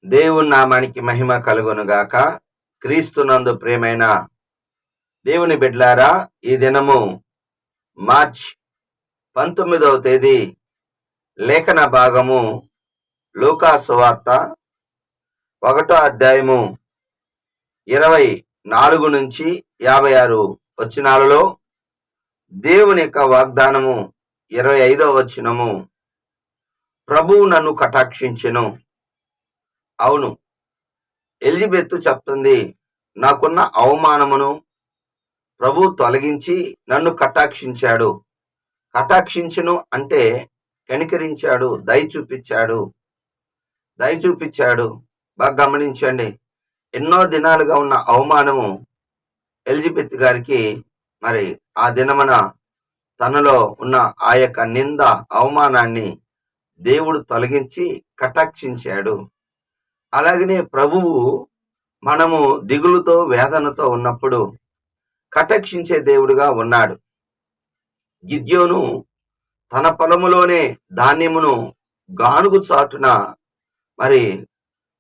దేవుని నామానికి మహిమ కలుగునుగాక. క్రీస్తునందు ప్రియమైన దేవుని బిడ్లారా, ఈ దినము మార్చ్ 19వ తేదీ లేఖన భాగము లూకా సువార్త 1వ అధ్యాయము 24 నుంచి 56 వచనాలలో దేవుని యొక్క వాగ్దానము 25వ వచనము, ప్రభువు నన్ను కటాక్షించెను. అవును, ఎలిజబెత్ చెప్తుంది, నాకున్న అవమానమును ప్రభు తొలగించి నన్ను కటాక్షించాడు. కటాక్షించును అంటే కనికరించాడు, దయ చూపించాడు. బాగా గమనించండి. ఎన్నో దినాలుగా ఉన్న అవమానము ఎలిజబెత్ గారికి మరి ఆ దినమున తనలో ఉన్న ఆ యొక్క నింద అవమానాన్ని దేవుడు తొలగించి కటాక్షించాడు. అలాగనే ప్రభువు మనము దిగులుతో వేదనతో ఉన్నప్పుడు కటాక్షించే దేవుడుగా ఉన్నాడు. గిద్యోను తన పొలములోనే ధాన్యమును గానుగు చాటున మరి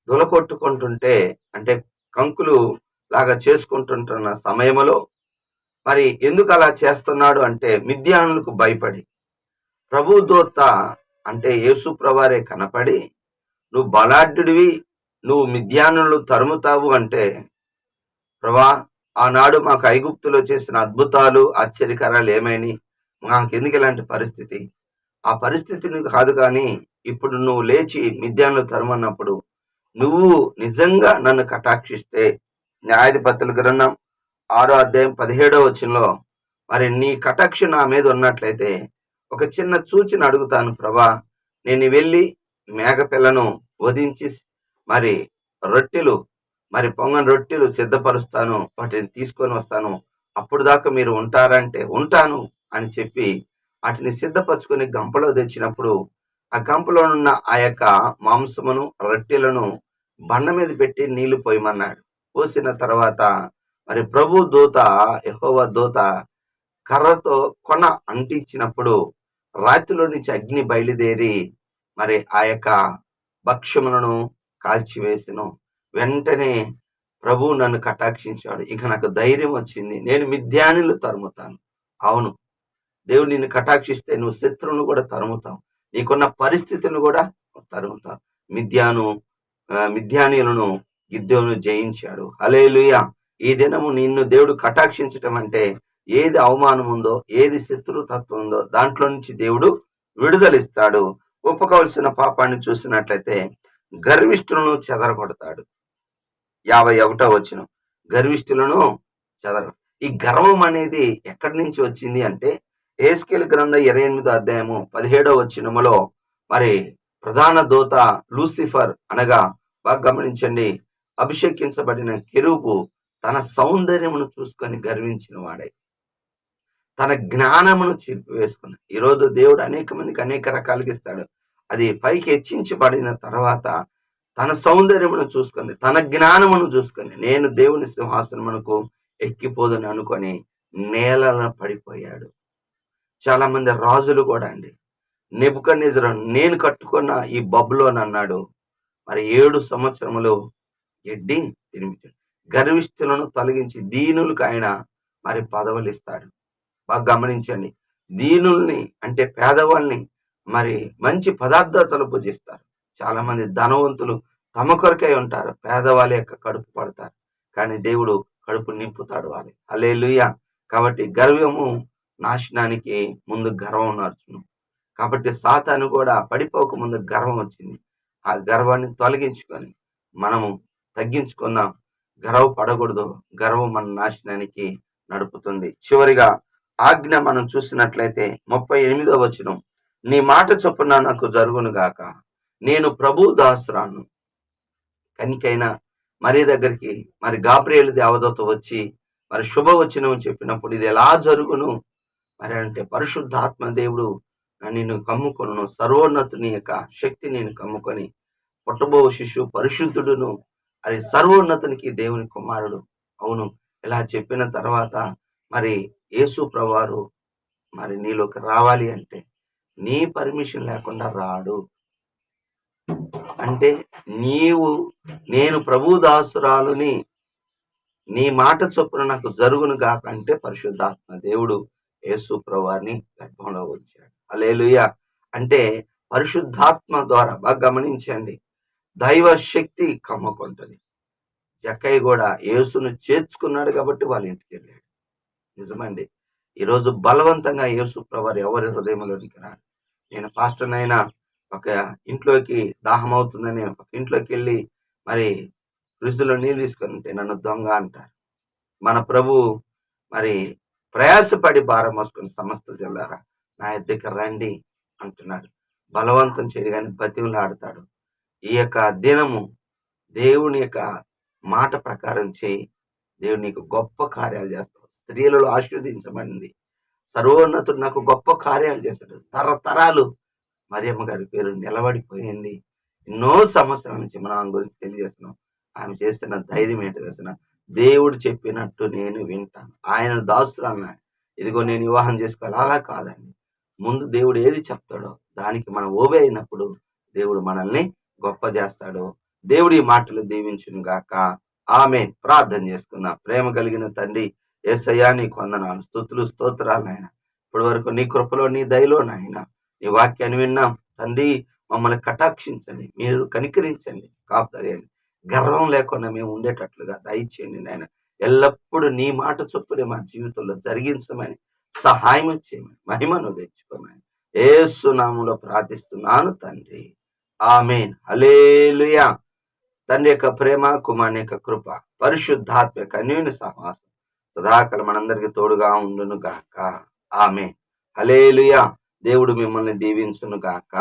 దులకొట్టుకుంటుంటే, అంటే కంకులు లాగా చేసుకుంటుంటున్న సమయంలో మరి ఎందుకు అలా చేస్తున్నాడు అంటే మిద్యానులకు భయపడి. ప్రభు దూత అంటే యేసు ప్రభువారే కనపడి, నువ్వు బలాఢ్యుడివి, నువ్వు మిద్యానులు తరుముతావు అంటే, ప్రభా ఆనాడు మాకు ఐగుప్తులో చేసిన అద్భుతాలు ఆశ్చర్యకరాలు ఏమైనా, మాకెందుకు ఇలాంటి పరిస్థితి? ఆ పరిస్థితిని కాదు, కానీ ఇప్పుడు నువ్వు లేచి మిద్యానులు తరుమన్నప్పుడు నువ్వు నిజంగా నన్ను కటాక్షిస్తే, న్యాయాధిపతుల గ్రంథం 6వ అధ్యాయం 17వ వచనంలో, మరి నీ కటాక్ష నా మీద ఉన్నట్లయితే ఒక చిన్న సూచన అడుగుతాను ప్రభా, నేను వెళ్ళి మేకపిల్లను వధించి మరి రొట్టెలు, మరి పొంగని రొట్టెలు సిద్ధపరుస్తాను, వాటిని తీసుకొని వస్తాను, అప్పుడు దాకా మీరు ఉంటారంటే ఉంటాను అని చెప్పి వాటిని సిద్ధపరచుకొని గంపలో తెచ్చినప్పుడు ఆ గంపలో ఉన్న ఆ యొక్క మాంసమును రొట్టెలను బండ మీద పెట్టి నీళ్లు పోయమన్నాడు. పోసిన తర్వాత మరి ప్రభు దూత, యెహోవా దూత కర్రతో కొన అంటించినప్పుడు రాతిలో నుంచి అగ్ని బయలుదేరి మరి ఆ యొక్క భక్ష్యములను కాల్చివేసెను. వెంటనే ప్రభువు నన్ను కటాక్షించాడు. ఇక నాకు ధైర్యం వచ్చింది, నేను మిద్యానులు తరుముతాను. అవును, దేవుడు నిన్ను కటాక్షిస్తే నువ్వు శత్రువును కూడా తరుముతావు, నీకున్న పరిస్థితులను కూడా తరుముతావు. మిద్యానీయులను గిద్యోను జయించాడు. హల్లెలూయా. ఈ దినము నిన్ను దేవుడు కటాక్షించటం అంటే ఏది అవమానం ఉందో, ఏది శత్రుతత్వం ఉందో దాంట్లో నుంచి దేవుడు విడుదలిస్తాడు. ఒప్పుకోవలసిన పాపాన్ని చూసినట్లయితే గర్విష్ఠులను చెదరగొడతాడు. 51వ వచనం, గర్విష్ఠులను ఈ గర్వం అనేది ఎక్కడి నుంచి వచ్చింది అంటే యెహెజ్కేలు గ్రంథం 28వ అధ్యాయము 17వ వచనములో మరి ప్రధాన దూత లూసిఫర్ అనగా, బాగా గమనించండి, అభిషేకించబడిన కెరూబు తన సౌందర్యమును చూసుకొని గర్వించిన వాడై తన జ్ఞానమును వేసుకున్నాడు. ఈరోజు దేవుడు అనేక మందికి అనేక రకాలుగా ఇస్తాడు. అది పైకి హెచ్చించబడిన తర్వాత తన సౌందర్యమును చూసుకొని, తన జ్ఞానమును చూసుకొని, నేను దేవుని సింహాసనమునకు ఎక్కిపోదని అనుకొని నేలలో పడిపోయాడు. చాలా మంది రాజులు కూడా అండి, నెబుకద్నెజరు నేను కట్టుకున్న ఈ బబులోను అన్నాడు, మరి 7 సంవత్సరములు ఎడ్డి తినిపించాడు. గర్విష్ఠులను తొలగించి దీనులకు ఆయన మరి పదవులు ఇస్తాడు. బాగా గమనించండి, దీనుల్ని అంటే పేదవాళ్ళని మరి మంచి పదార్థాలు పూజిస్తారు. చాలా మంది ధనవంతులు తమ కొరకై ఉంటారు, పేదవాళ్ళ యొక్క కడుపు పడతారు, కానీ దేవుడు కడుపు నింపుతాడు వాళ్ళని. హల్లెలూయా. కాబట్టి గర్వము నాశనానికి ముందు గర్వం నడుచును. కాబట్టి సాతాను కూడా పడిపోక ముందు గర్వం వచ్చింది. ఆ గర్వాన్ని తొలగించుకొని మనము తగ్గించుకుందాం. గర్వపడకూడదు. గర్వం మన నాశనానికి నడుపుతుంది. చివరిగా ఆజ్ఞ మనం చూసినట్లయితే 38వ వచనం, నీ మాట చొప్పున నాకు జరుగును గాక, నేను ప్రభు దాసురాను. కనికైనా మరి దగ్గరికి మరి గాబ్రియేలు దేవదూత వచ్చి మరి శుభవచనం చెప్పినప్పుడు ఇది ఎలా జరుగును మరి అంటే, పరిశుద్ధాత్మ దేవుడు నిన్ను కమ్ముకొను, సర్వోన్నతుని యొక్క శక్తి నేను కమ్ముకొని, పుట్టబో శిశువు పరిశుద్ధుడును, అది సర్వోన్నతునికి దేవుని కుమారుడు. అవును, ఇలా చెప్పిన తర్వాత మరి యేసు ప్రభువారు మరి నీలోకి రావాలి అంటే నీ పర్మిషన్ లేకుండా రాడు. అంటే నేను ప్రభు దాసురాలుని, నీ మాట చొప్పున నాకు జరుగును గాక అంటే పరిశుద్ధాత్మ దేవుడు యేసు ప్రభువారిని గర్భంలో ఉంచాడు. హల్లెలూయా. అంటే పరిశుద్ధాత్మ ద్వారా బాగా గమనించండి, దైవ శక్తి కమ్ముకుంటది. జక్కయ్య కూడా యేసును చేర్చుకున్నాడు కాబట్టి వాళ్ళ ఇంటికి వెళ్ళాడు. నిజమండి. ఈరోజు బలవంతంగా యేసు ప్రభువారు ఎవరి హృదయంలోనికి రాడు. నేను పాస్టర్నైనా ఒక ఇంట్లోకి దాహం అవుతుందని ఒక ఇంట్లోకి వెళ్ళి మరి ఫ్రిడ్జ్లో నీళ్ళు తీసుకొని ఉంటే నన్ను దొంగ అంటారు. మన ప్రభు మరి ప్రయాసపడి భారం మోసుకొని సమస్త జిల్లారా నా దగ్గర రండి అంటున్నాడు. బలవంతం చేయగానే బతిమలాడతాడు. ఈ యొక్క దినము దేవుని యొక్క మాట ప్రకారం చేయి, దేవుడు నీకు గొప్ప కార్యాలు చేస్తాడు. స్త్రీలలో ఆశీర్వదించబడింది. సర్వోన్నతుడు నాకు గొప్ప కార్యాలు చేశాడు. తరతరాలు మరియమ్మ గారి పేరు నిలబడిపోయింది. ఎన్నో సంవత్సరాల నుంచి మనం ఆమె గురించి తెలియజేస్తున్నాం. ఆమె చేస్తున్న ధైర్యం ఏంటో తెలిసిన, దేవుడు చెప్పినట్టు నేను వింటాను. ఆయన దాసురాలను, ఇదిగో నేను వివాహం చేసుకోవాలి అలా కాదండి. ముందు దేవుడు ఏది చెప్తాడో దానికి మనం ఓవే అయినప్పుడు దేవుడు మనల్ని గొప్ప చేస్తాడు. దేవుడి మాటలు దీవించును గాక. ఆమేన్. ప్రార్థన చేసుకుందాం. ప్రేమ కలిగిన తండ్రి యేసయ్యా నీకు వందనాలు, స్తుతులు, స్తోత్రాలు నాయన. ఇప్పటి వరకు నీ కృపలో నీ దయలో నాయన నీ వాక్యాన్ని విన్నాం తండ్రి. మమ్మల్ని కటాక్షించండి, మీరు కనికరించండి, కాపుదరియండి. గర్వం లేకుండా మేము ఉండేటట్లుగా దయచేయండి నాయన. ఎల్లప్పుడూ నీ మాట చొప్పునే మా జీవితంలో జరిగించమని సహాయం చేయమని మహిమను తెచ్చుకోమని యేసు నామములో ప్రార్థిస్తున్నాను తండ్రి. ఆమేన్. హల్లెలూయా. తండ్రి యొక్క ప్రేమ, కుమారుని యొక్క కృప, పరిశుద్ధాత్మ యొక్క అన్యోన్య సహవాసం సదాకాలం మనందరికి తోడుగా ఉండును గాక. ఆమేన్. హల్లెలూయా. దేవుడు మిమ్మల్ని దీవించును గాక.